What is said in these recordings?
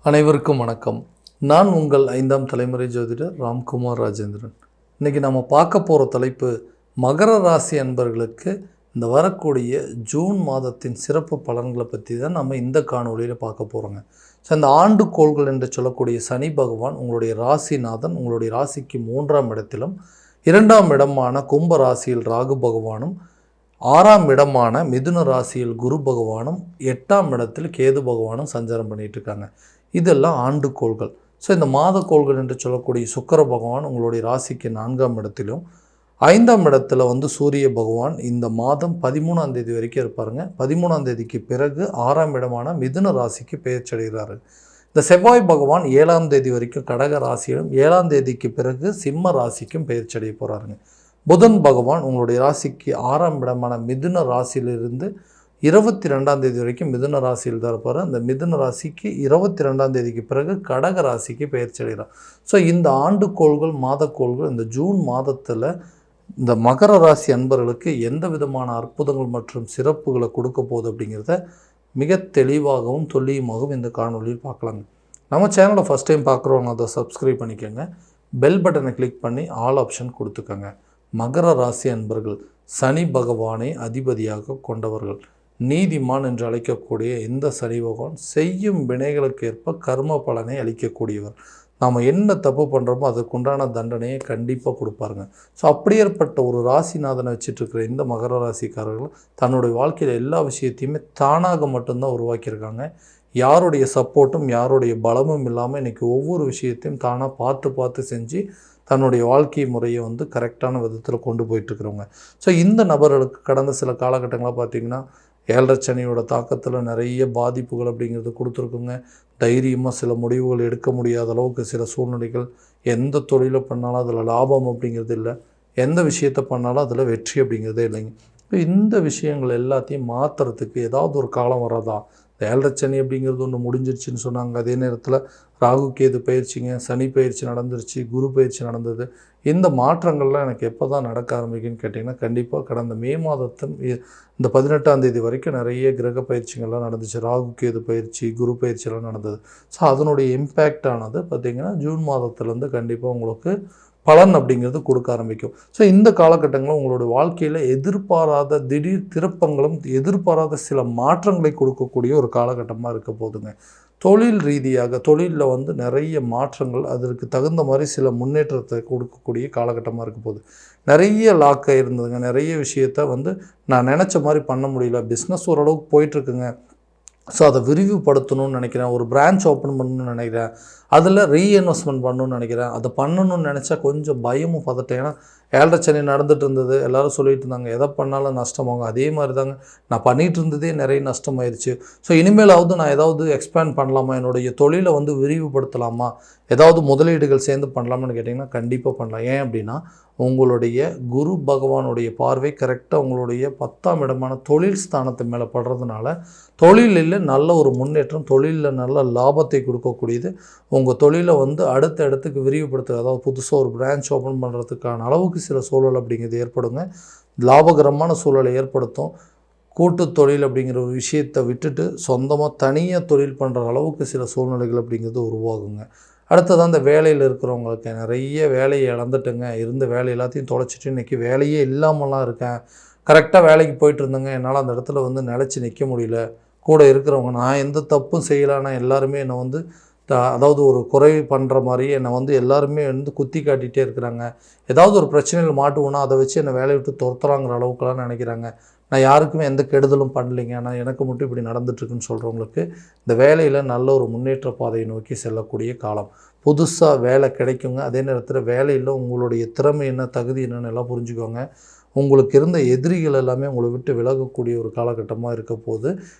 அனைவருக்கும் வணக்கம். நான் உங்கள் 5ஆம் தலைமுறை ஜோதிடர் ராம்குமார் ராஜேந்திரன். இன்றைக்கி நம்ம பார்க்க போகிற தலைப்பு மகர ராசி அன்பர்களுக்கு இந்த வரக்கூடிய ஜூன் மாதத்தின் சிறப்பு பலன்களை பற்றி தான் நம்ம இந்த காணொலியில் பார்க்க போகிறோங்க. ஸோ இந்த ஆண்டுகோள்கள் என்று சொல்லக்கூடிய சனி பகவான் உங்களுடைய ராசிநாதன் உங்களுடைய ராசிக்கு 3ஆம் இடத்திலும் 2ஆம் இடமான கும்ப ராசியில் ராகு பகவானும் 6ஆம் இடமான மிதுன ராசியில் குரு பகவானும் 8ஆம் இடத்தில் கேது பகவானும் சஞ்சாரம் பண்ணிகிட்டு இருக்காங்க. இதெல்லாம் ஆண்டுகோள்கள். ஸோ இந்த மாதக்கோள்கள் என்று சொல்லக்கூடிய சுக்கிர பகவான் உங்களுடைய ராசிக்கு 4ஆம் இடத்திலும் 5ஆம் இடத்துல சூரிய பகவான் இந்த மாதம் 13ஆம் தேதி வரைக்கும் இருப்பாருங்க. 13ஆம் தேதிக்கு பிறகு 6ஆம் இடமான மிதுன ராசிக்கு பெயர்ச்சடைகிறாரு. இந்த செவ்வாய் பகவான் 7ஆம் தேதி வரைக்கும் கடக ராசியிலும் 7ஆம் தேதிக்கு பிறகு சிம்ம ராசிக்கும் பெயர்ச்சடைய போகிறாருங்க. புதன் பகவான் உங்களுடைய ராசிக்கு 6ஆம் இடமான மிதுன ராசியிலிருந்து 22ஆம் தேதி வரைக்கும் மிதுன ராசியில் தான் இருப்பார். அந்த மிதுன ராசிக்கு 22ஆம் தேதிக்கு பிறகு கடக ராசிக்கு பெயர்ச்சடைகிறார். ஸோ இந்த ஆண்டுகோள்கள் மாதக்கோள்கள் இந்த ஜூன் மாதத்தில் இந்த மகர ராசி அன்பர்களுக்கு எந்த விதமான அற்புதங்கள் மற்றும் சிறப்புகளை கொடுக்க போகுது அப்படிங்கிறத மிக தெளிவாகவும் துல்லியமாகவும் இந்த காணொலியில் பார்க்கலாங்க. நம்ம சேனலை ஃபஸ்ட் டைம் பார்க்குறவங்க அதை சப்ஸ்கிரைப் பண்ணிக்கோங்க. பெல் பட்டனை கிளிக் பண்ணி ஆல் ஆப்ஷன் கொடுத்துக்கோங்க. மகர ராசி அன்பர்கள் சனி பகவானை அதிபதியாக கொண்டவர்கள். நீதிமான் என்று அழைக்கக்கூடிய இந்த சனி பகவான் செய்யும் வினைகளுக்கு ஏற்ப கர்ம பலனை அளிக்கக்கூடியவர். நாம் என்ன தப்பு பண்ணுறோமோ அதுக்குண்டான தண்டனையை கண்டிப்பாக கொடுப்பாருங்க. ஸோ அப்படியேற்பட்ட ஒரு ராசிநாதனை வச்சுட்ருக்கிற இந்த மகர ராசிக்காரர்கள் தன்னுடைய வாழ்க்கையில் எல்லா விஷயத்தையுமே தானாக மட்டும்தான் உருவாக்கியிருக்காங்க. யாருடைய சப்போர்ட்டும் யாருடைய பலமும் இல்லாமல் இன்றைக்கி ஒவ்வொரு விஷயத்தையும் தானாக பார்த்து செஞ்சு தன்னுடைய வாழ்க்கை முறையை கரெக்டான விதத்தில் கொண்டு போயிட்டுருக்குறவங்க. ஸோ இந்த நபர்களுக்கு கடந்த சில காலகட்டங்களாக பார்த்திங்கன்னா 7.5 சனியோட தாக்கத்தில் நிறைய பாதிப்புகள் அப்படிங்கிறது கொடுத்துருக்குங்க. தைரியமாக சில முடிவுகள் எடுக்க முடியாத அளவுக்கு சில சூழ்நிலைகள். எந்த தொழிலை பண்ணாலும் அதில் லாபம் அப்படிங்கிறது இல்லை, எந்த விஷயத்தை பண்ணாலும் அதில் வெற்றி அப்படிங்கிறதே இல்லைங்க. இந்த விஷயங்கள் எல்லாத்தையும் மாற்றுறதுக்கு ஏதாவது ஒரு காலம் வராதா? இந்த 7.5 சனி அப்படிங்கிறது ஒன்று முடிஞ்சிருச்சுன்னு சொன்னாங்க. அதே நேரத்தில் ராகு கேது பயிற்சிங்க, சனி பயிற்சி நடந்துருச்சு, குரு பயிற்சி நடந்தது. இந்த மாற்றங்கள்லாம் எனக்கு எப்போ தான் நடக்க ஆரம்பிக்குன்னு கேட்டிங்கன்னா கண்டிப்பாக கடந்த மே மாதத்தின் இந்த 18ஆம் தேதி வரைக்கும் நிறைய கிரக பயிற்சிகள்லாம் நடந்துச்சு. ராகு கேது பயிற்சி, குரு பயிற்சியெல்லாம் நடந்தது. ஸோ அதனுடைய இம்பேக்ட் ஆனது பார்த்திங்கன்னா ஜூன் மாதத்துலேருந்து கண்டிப்பாக உங்களுக்கு பலன் அப்படிங்கிறது கொடுக்க ஆரம்பிக்கும். ஸோ இந்த காலகட்டங்களில் உங்களுடைய வாழ்க்கையில் எதிர்பாராத திடீர் திருப்பங்களும் எதிர்பாராத சில மாற்றங்களை கொடுக்கக்கூடிய ஒரு காலகட்டமாக இருக்க போதுங்க. தொழில் ரீதியாக தொழிலில் நிறைய மாற்றங்கள் அதற்கு தகுந்த மாதிரி சில முன்னேற்றத்தை கொடுக்கக்கூடிய காலகட்டமாக இருக்க போகுது. நிறைய லாக்காக இருந்ததுங்க. நிறைய விஷயத்த நான் நினச்ச மாதிரி பண்ண முடியல. பிஸ்னஸ் ஓரளவுக்கு போயிட்டுருக்குங்க. ஸோ அதை விரிவுபடுத்தணும்னு நினைக்கிறேன். ஒரு பிரான்ச் ஓப்பன் பண்ணணும்னு நினைக்கிறேன். அதில் ரீஇன்வெஸ்ட்மெண்ட் பண்ணணும்னு நினைக்கிறேன். அதை பண்ணணும்னு நினச்சா கொஞ்சம் பயமும் பதட்டேன். ஏன்னா 7.5 சனி நடந்துகிட்டு இருந்தது. எல்லோரும் சொல்லிகிட்டு இருந்தாங்க எதை பண்ணாலும் நஷ்டமாகும். அதே மாதிரி தாங்க நான் பண்ணிகிட்டு இருந்ததே நிறைய நஷ்டமாயிருச்சு. ஸோ இனிமேலாவது நான் ஏதாவது எக்ஸ்பேண்ட் பண்ணலாமா, என்னுடைய தொழிலை விரிவுபடுத்தலாமா, ஏதாவது முதலீடுகள் சேர்ந்து பண்ணலாமான்னு கேட்டிங்கன்னா கண்டிப்பாக பண்ணலாம். ஏன் அப்படின்னா உங்களுடைய குரு பகவானுடைய பார்வை கரெக்டாக உங்களுடைய 10ஆம் இடமான தொழில் ஸ்தானத்து மேலே படுறதுனால தொழிலில் நல்ல ஒரு முன்னேற்றம், தொழிலில் நல்ல லாபத்தை கொடுக்கக்கூடியது. உங்கள் தொழிலை அடுத்த இடத்துக்கு விரிவுபடுத்துகிறது, அதாவது புதுசாக ஒரு பிரான்ச் ஓப்பன் பண்ணுறதுக்கான அளவுக்கு சில சூழல் அப்படிங்கிறது ஏற்படுங்க. லாபகரமான சூழலை ஏற்படுத்தும். கூட்டு தொழில் அப்படிங்கிற ஒரு விஷயத்தை விட்டுட்டு சொந்தமாக தனியாக தொழில் பண்ணுற அளவுக்கு சில சூழ்நிலைகள் அப்படிங்கிறது உருவாகுங்க. அடுத்ததான் அந்த வேலையில் இருக்கிறவங்களுக்கு நிறைய வேலையை இழந்துட்டுங்க. இருந்த வேலை எல்லாத்தையும் தொலைச்சிட்டு இன்றைக்கி வேலையே இல்லாமலாம் இருக்கேன். கரெக்டாக வேலைக்கு போயிட்டு இருந்தேங்க, என்னால் அந்த இடத்துல நிலச்சி நிற்க முடியல. கூட இருக்கிறவங்க நான் எந்த தப்பும் செய்யலான்னா எல்லாருமே என்னை அதாவது ஒரு குறை பண்ணுற மாதிரி என்னை எல்லாருமே குத்தி காட்டிகிட்டே இருக்கிறாங்க. ஏதாவது ஒரு பிரச்சனையில் மாட்டுவோன்னா அதை வச்சு என்னை வேலையை விட்டு துரத்துறாங்கிற அளவுக்குலாம் நினைக்கிறாங்க. நான் யாருக்குமே எந்த கெடுதலும் பண்ணலைங்க, ஆனால் எனக்கு மட்டும் இப்படி நடந்துட்டுருக்குன்னு சொல்கிறவங்களுக்கு இந்த வேலையில் நல்ல ஒரு முன்னேற்ற பாதையை நோக்கி செல்லக்கூடிய காலம். புதுசாக வேலை கிடைக்குங்க. அதே நேரத்தில் வேலையில் உங்களுடைய திறமை என்ன, தகுதி என்னன்னு எல்லாம் புரிஞ்சுக்கோங்க. உங்களுக்கு இருந்த எதிரிகள் எல்லாமே உங்களை விட்டு விலகக்கூடிய ஒரு காலகட்டமாக இருக்க போது.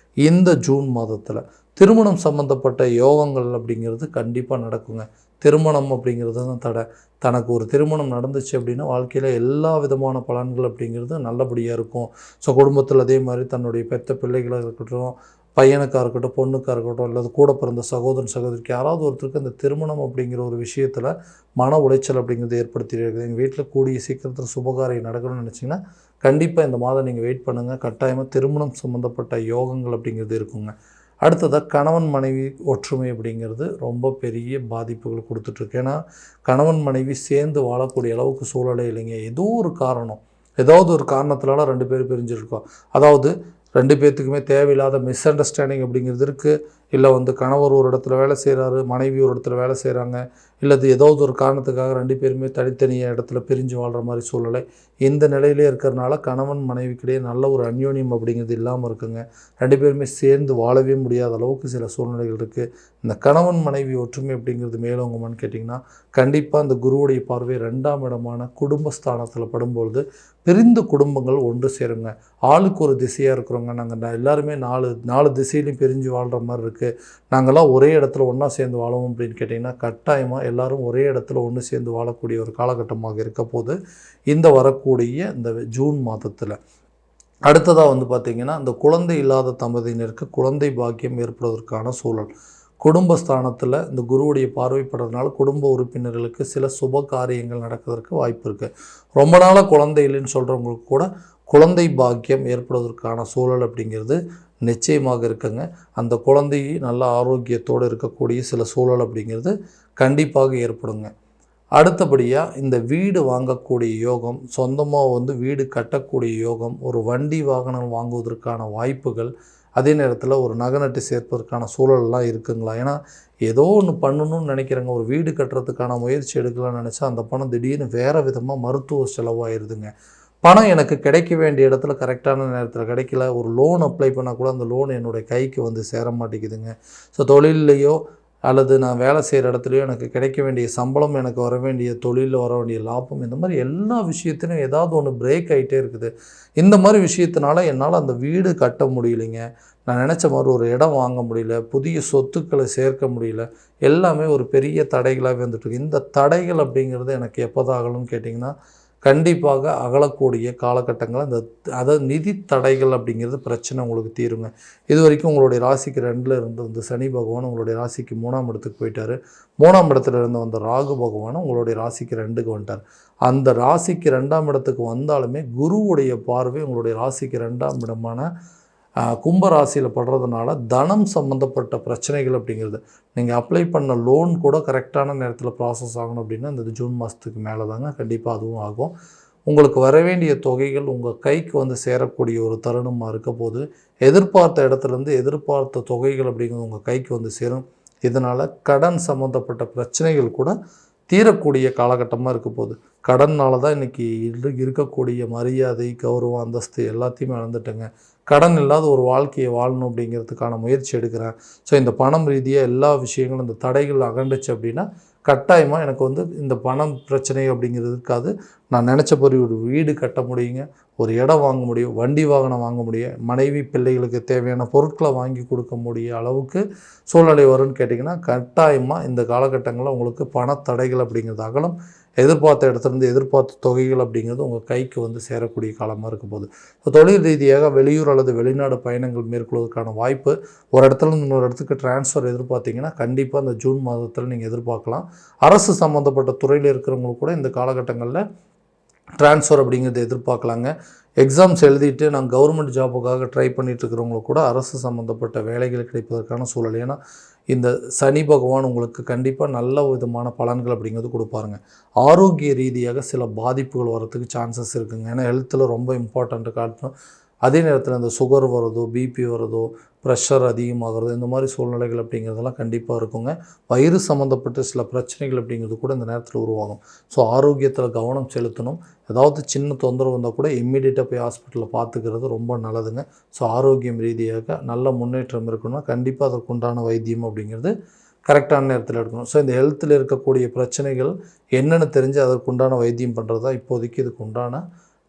இந்த ஜூன் மாதத்தில் திருமணம் சம்மந்தப்பட்ட யோகங்கள் அப்படிங்கிறது கண்டிப்பாக நடக்குங்க. திருமணம் அப்படிங்கிறது தான் தடை. தனக்கு ஒரு திருமணம் நடந்துச்சு அப்படின்னா வாழ்க்கையில் எல்லா விதமான பலன்கள் அப்படிங்கிறது நல்லபடியாக இருக்கும். ஸோ குடும்பத்தில் அதே மாதிரி தன்னுடைய பெற்ற பிள்ளைகளாக இருக்கட்டும், பையனுக்காக இருக்கட்டும், பொண்ணுக்காக இருக்கட்டும், அல்லது கூட பிறந்த சகோதரன் சகோதரிக்கு யாராவது ஒருத்தருக்கு அந்த திருமணம் அப்படிங்கிற ஒரு விஷயத்தில் மன உளைச்சல் அப்படிங்கிறது ஏற்படுத்திட்டு இருக்குது. எங்கள் வீட்டில் கூடிய சீக்கிரத்தில் சுபகாரியம் நடக்கணும்னு நினச்சிங்கன்னா கண்டிப்பாக இந்த மாதம் நீங்கள் வெயிட் பண்ணுங்கள். கட்டாயமாக திருமணம் சம்மந்தப்பட்ட யோகங்கள் அப்படிங்கிறது இருக்குங்க. அடுத்ததாக கணவன் மனைவி ஒற்றுமை அப்படிங்கிறது ரொம்ப பெரிய பாதிப்புகள் கொடுத்துட்ருக்கு. ஏன்னா கணவன் மனைவி சேர்ந்து வாழக்கூடிய அளவுக்கு சூழலே இல்லைங்க. ஏதாவது ஒரு காரணத்தினால 2 பேர் பிரிஞ்சிருக்கோம். அதாவது 2 பேர்த்துக்குமே தேவையில்லாத மிஸ் அண்டர்ஸ்டாண்டிங் அப்படிங்கிறது இருக்குது. இல்லை கணவர் ஒரு இடத்துல வேலை செய்கிறாரு, மனைவி ஒரு இடத்துல வேலை செய்கிறாங்க, இல்லது ஏதாவது ஒரு காரணத்துக்காக 2 பேருமே தனித்தனியாக இடத்துல பிரிஞ்சு வாழ்கிற மாதிரி சூழ்நிலை. இந்த நிலையிலே இருக்கிறனால கணவன் மனைவிக்கிடையே நல்ல ஒரு அந்யோன்யம் அப்படிங்கிறது இல்லாமல் இருக்குங்க. 2 பேருமே சேர்ந்து வாழவே முடியாத அளவுக்கு சில சூழ்நிலைகள் இருக்குது. இந்த கணவன் மனைவி ஒற்றுமை அப்படிங்கிறது மேலோங்குமான்னு கேட்டிங்கன்னா, கண்டிப்பாக அந்த குருவுடைய பார்வை 2ஆம் இடமான குடும்பஸ்தானத்தில் படும்பொழுது பிரிந்த குடும்பங்கள் ஒன்று சேருங்க. ஆளுக்கு ஒரு திசையாக இருக்கிறவங்க, நாங்கள் எல்லாருமே 4 திசையிலையும் பிரிஞ்சு வாழ்கிற மாதிரி இருக்குது, நாங்கள்லாம் ஒரே இடத்துல ஒன்றா சேர்ந்து வாழுவோம் அப்படின்னு கேட்டிங்கன்னா, கட்டாயமாக எல்லோரும் ஒரே இடத்துல ஒன்று சேர்ந்து வாழக்கூடிய ஒரு காலகட்டமாக இருக்க போது இந்த வரக்கூடிய இந்த ஜூன் மாதத்தில். அடுத்ததாக பார்த்திங்கன்னா, இந்த குழந்தை இல்லாத தம்பதியினருக்கு குழந்தை பாக்கியம் ஏற்படுவதற்கான சூழல். குடும்பஸ்தானத்தில் இந்த குருவுடைய பார்வைப்படுறதுனால குடும்ப உறுப்பினர்களுக்கு சில சுப காரியங்கள் நடக்கிறதுக்கு வாய்ப்பு இருக்குது. ரொம்ப நாளாக குழந்தை இல்லைன்னு சொல்கிறவங்களுக்கு கூட குழந்தை பாக்கியம் ஏற்படுவதற்கான சூழல் அப்படிங்கிறது நிச்சயமாக இருக்குங்க. அந்த குழந்தை நல்ல ஆரோக்கியத்தோடு இருக்கக்கூடிய சில சூழல் அப்படிங்கிறது கண்டிப்பாக ஏற்படுங்க. அடுத்தபடியாக இந்த வீடு வாங்கக்கூடிய யோகம், சொந்தமாக வீடு கட்டக்கூடிய யோகம், ஒரு வண்டி வாகனம் வாங்குவதற்கான வாய்ப்புகள், அதே நேரத்தில் ஒரு நகை நட்டு சேர்ப்பதற்கான சூழல்லாம் இருக்குங்களா? ஏன்னா ஏதோ ஒன்று பண்ணணும்னு நினைக்கிறேங்க, ஒரு வீடு கட்டுறதுக்கான முயற்சி எடுக்கலாம்னு நினச்சா அந்த பணம் திடீர்னு வேறு விதமாக மருத்துவ செலவாகிடுதுங்க. பணம் எனக்கு கிடைக்க வேண்டிய இடத்துல கரெக்டான நேரத்தில் கிடைக்கல. ஒரு லோன் அப்ளை பண்ணால் கூட அந்த லோன் என்னுடைய கைக்கு சேர மாட்டேங்குதுங்க. ஸோ தொழிலையோ அல்லது நான் வேலை செய்கிற இடத்துலையோ எனக்கு கிடைக்க வேண்டிய சம்பளம், எனக்கு வர வேண்டிய தொழிலில் வர வேண்டிய லாபம், இந்த மாதிரி எல்லா விஷயத்திலும் ஏதாவது ஒன்று பிரேக் ஆகிட்டே இருக்குது. இந்த மாதிரி விஷயத்தினால என்னால் அந்த வீடு கட்ட முடியலைங்க. நான் நினச்ச மாதிரி ஒரு இடம் வாங்க முடியல, புதிய சொத்துக்களை சேர்க்க முடியல, எல்லாமே ஒரு பெரிய தடைகளாகவே வந்துட்டுருக்கு. இந்த தடைகள் அப்படிங்கிறது எனக்கு எப்போதாகணும்னு கேட்டிங்கன்னா, கண்டிப்பாக அகலக்கூடிய காலகட்டங்கள் அதாவது நிதி தடைகள் அப்படிங்கிறது பிரச்சனை உங்களுக்கு தீருங்க. இது வரைக்கும் உங்களுடைய ராசிக்கு 2ல் இருந்து இந்த சனி பகவான் உங்களுடைய ராசிக்கு 3ஆம் இடத்துக்கு போயிட்டார். 3ஆம் இடத்துல இருந்து வந்த ராகு பகவானும் உங்களுடைய ராசிக்கு 2க்கு வந்துட்டார். அந்த ராசிக்கு 2ஆம் இடத்துக்கு வந்தாலுமே குருவுடைய பார்வை உங்களுடைய ராசிக்கு 2ஆம் இடமான கும்பராசியில் படுறதுனால தனம் சம்மந்தப்பட்ட பிரச்சனைகள் அப்படிங்கிறது, நீங்கள் அப்ளை பண்ண லோன் கூட கரெக்டான நேரத்தில் ப்ராசஸ் ஆகணும் அப்படின்னா இந்த ஜூன் மாதத்துக்கு மேலே தாங்க கண்டிப்பாக அதுவும் ஆகும். உங்களுக்கு வர வேண்டிய தொகைகள் உங்கள் கைக்கு சேரக்கூடிய ஒரு தருணமாக இருக்க போது, எதிர்பார்த்த இடத்துலேருந்து எதிர்பார்த்த தொகைகள் அப்படிங்கிறது உங்கள் கைக்கு சேரும். இதனால் கடன் சம்மந்தப்பட்ட பிரச்சனைகள் கூட தீரக்கூடிய காலகட்டமாக இருக்க போகுது. கடனால் தான் இன்றைக்கி இருக்கக்கூடிய மரியாதை, கௌரவம், அந்தஸ்து எல்லாத்தையுமே இழந்துட்டேங்க. கடன் இல்லாத ஒரு வாழ்க்கையை வாழணும் அப்படிங்கிறதுக்கான முயற்சி எடுக்கிறேன். ஸோ இந்த பணம் ரீதியாக எல்லா விஷயங்களும் இந்த தடைகள் அகண்டுச்சு அப்படின்னா கட்டாயமாக எனக்கு இந்த பணம் பிரச்சனை அப்படிங்கிறது இருக்காது. நான் நினச்சபடி ஒரு வீடு கட்ட முடியுங்க, ஒரு இடம் வாங்க முடியும், வண்டி வாகனம் வாங்க முடியும், மனைவி பிள்ளைகளுக்கு தேவையான பொருட்களை வாங்கி கொடுக்க முடிய அளவுக்கு சூழ்நிலை வரும்னு கேட்டிங்கன்னா, கட்டாயமாக இந்த காலகட்டங்களில் உங்களுக்கு பணத்தடைகள் அப்படிங்கிறது அகலம். எதிர்பார்த்த இடத்துலேருந்து எதிர்பார்த்த தொகைகள் அப்படிங்கிறது உங்கள் கைக்கு சேரக்கூடிய காலமாக இருக்க போகுது. ஸோ தொழில் ரீதியாக வெளியூர் அல்லது வெளிநாடு பயணங்கள் மேற்கொள்வதற்கான வாய்ப்பு, ஒரு இடத்துலேருந்து இன்னொரு இடத்துக்கு டிரான்ஸ்ஃபர் எதிர்பார்த்திங்கன்னா கண்டிப்பாக இந்த ஜூன் மாதத்தில் நீங்கள் எதிர்பார்க்கலாம். அரசு சம்மந்தப்பட்ட துறையில் இருக்கிறவங்களுக்கு கூட இந்த காலகட்டங்களில் ட்ரான்ஸ்ஃபர் அப்படிங்கிறத எதிர்பார்க்கலாங்க. எக்ஸாம்ஸ் எழுதிட்டு நான் கவர்மெண்ட் ஜாபுக்காக ட்ரை பண்ணிகிட்ருக்கிறவங்களுக்கு கூட அரசு சம்மந்தப்பட்ட வேலைகள் கிடைப்பதற்கான சூழல். ஏன்னா இந்த சனி பகவான் உங்களுக்கு கண்டிப்பாக நல்ல விதமான பலன்கள் அப்படிங்கிறது கொடுப்பாருங்க. ஆரோக்கிய ரீதியாக சில பாதிப்புகள் வரத்துக்கு சான்சஸ் இருக்குங்க. ஏன்னா ஹெல்த்தில் ரொம்ப இம்பார்ட்டண்ட்டு காட்டணும். அதே நேரத்தில் இந்த சுகர் வரதோ, பிபி வரதோ, ப்ரெஷர் அதிகமாகிறதோ, இந்த மாதிரி சூழ்நிலைகள் அப்படிங்கிறதெல்லாம் கண்டிப்பாக இருக்குங்க. வயிறு சம்மந்தப்பட்ட சில பிரச்சனைகள் அப்படிங்கிறது கூட இந்த நேரத்தில் உருவாகும். ஸோ ஆரோக்கியத்தில் கவனம் செலுத்தணும். ஏதாவது சின்ன தொந்தரவு வந்தால் கூட இம்மிடியட்டாக போய் ஹாஸ்பிட்டலில் பார்த்துக்கிறது ரொம்ப நல்லதுங்க. ஸோ ஆரோக்கியம் ரீதியாக நல்ல முன்னேற்றம் இருக்கணும்னா கண்டிப்பாக அதற்குண்டான வைத்தியம் அப்படிங்கிறது கரெக்டான நேரத்தில் எடுக்கணும். ஸோ இந்த ஹெல்த்தில் இருக்கக்கூடிய பிரச்சனைகள் என்னென்னு தெரிஞ்சு அதற்குண்டான வைத்தியம் பண்ணுறது தான் இப்போதைக்கு இதுக்கு உண்டான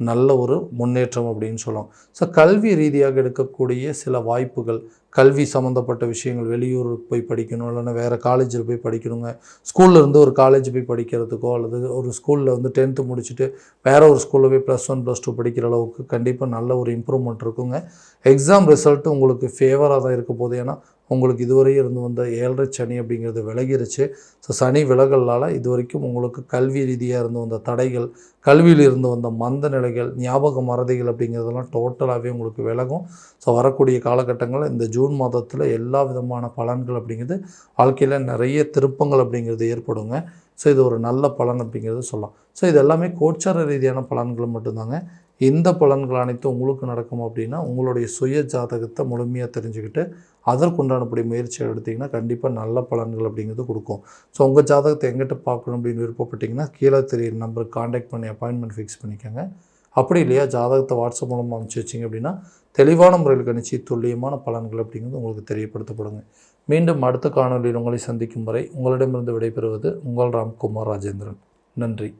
நல்ல ஒரு முன்னேற்றம் அப்படின்னு சொல்லலாம். ஸோ கல்வி ரீதியாக எடுக்கக்கூடிய சில வாய்ப்புகள், கல்வி சம்மந்தப்பட்ட விஷயங்கள், வெளியூருக்கு போய் படிக்கணும், இல்லைன்னா வேறு காலேஜில் போய் படிக்கணுங்க, ஸ்கூலில் இருந்து ஒரு காலேஜ் போய் படிக்கிறதுக்கோ, அல்லது ஒரு ஸ்கூலில் 10th முடிச்சுட்டு வேறு ஒரு ஸ்கூலில் போய் +1 +2 படிக்கிற அளவுக்கு கண்டிப்பாக நல்ல ஒரு இம்ப்ரூவ்மெண்ட் இருக்குங்க. எக்ஸாம் ரிசல்ட்டு உங்களுக்கு ஃபேவராக தான் இருக்க போகுது. ஏன்னா உங்களுக்கு இதுவரை இருந்து வந்த 7.5 சனி அப்படிங்கிறது விலகிருச்சு. ஸோ சனி விலகலால் இது வரைக்கும் உங்களுக்கு கல்வி ரீதியாக இருந்து வந்த தடைகள், கல்வியில் இருந்து வந்த மந்த நிலைகள், ஞாபக மறதிகள் அப்படிங்கிறதெல்லாம் டோட்டலாகவே உங்களுக்கு விலகும். ஸோ வரக்கூடிய காலகட்டங்களில் இந்த ஜூன் ஜூன் மாதத்தில் எல்லா விதமான பலன்கள் அப்படிங்கிறது வாழ்க்கையில் நிறைய திருப்பங்கள் அப்படிங்கிறது ஏற்படுங்க. ஸோ இது ஒரு நல்ல பலன் அப்படிங்கிறது சொல்லலாம். ஸோ இது எல்லாமே கோச்சார ரீதியான பலன்கள் மட்டும்தாங்க. இந்த பலன்கள் அனைத்தும் உங்களுக்கு நடக்கும் அப்படின்னா உங்களுடைய சுய ஜாதகத்தை முழுமையாக தெரிஞ்சுக்கிட்டு அதற்குண்டானபடி முயற்சி எடுத்திங்கன்னா கண்டிப்பாக நல்ல பலன்கள் அப்படிங்கிறது கொடுக்கும். ஸோ உங்கள் ஜாதகத்தை எங்கிட்ட பார்க்கணும் அப்படின்னு விருப்பப்பட்டிங்கன்னா கீழே தெரியுற நம்பருக்கு காண்டாக்ட் பண்ணி அப்பாயின்மெண்ட் ஃபிக்ஸ் பண்ணிக்கோங்க. அப்படி இல்லையா ஜாதகத்தை வாட்ஸ்அப் மூலமாக அனுப்பிச்சி வச்சிங்க அப்படின்னா தெளிவான முறையில் கணிச்சு துல்லியமான பலன்கள் அப்படிங்கிறது உங்களுக்கு தெரியப்படுத்தப்படுங்க. மீண்டும் அடுத்த காணொலியில் உங்களை சந்திக்கும் வரை உங்களிடமிருந்து விடைபெறுவது உங்கள் ராம்குமார் ராஜேந்திரன். நன்றி.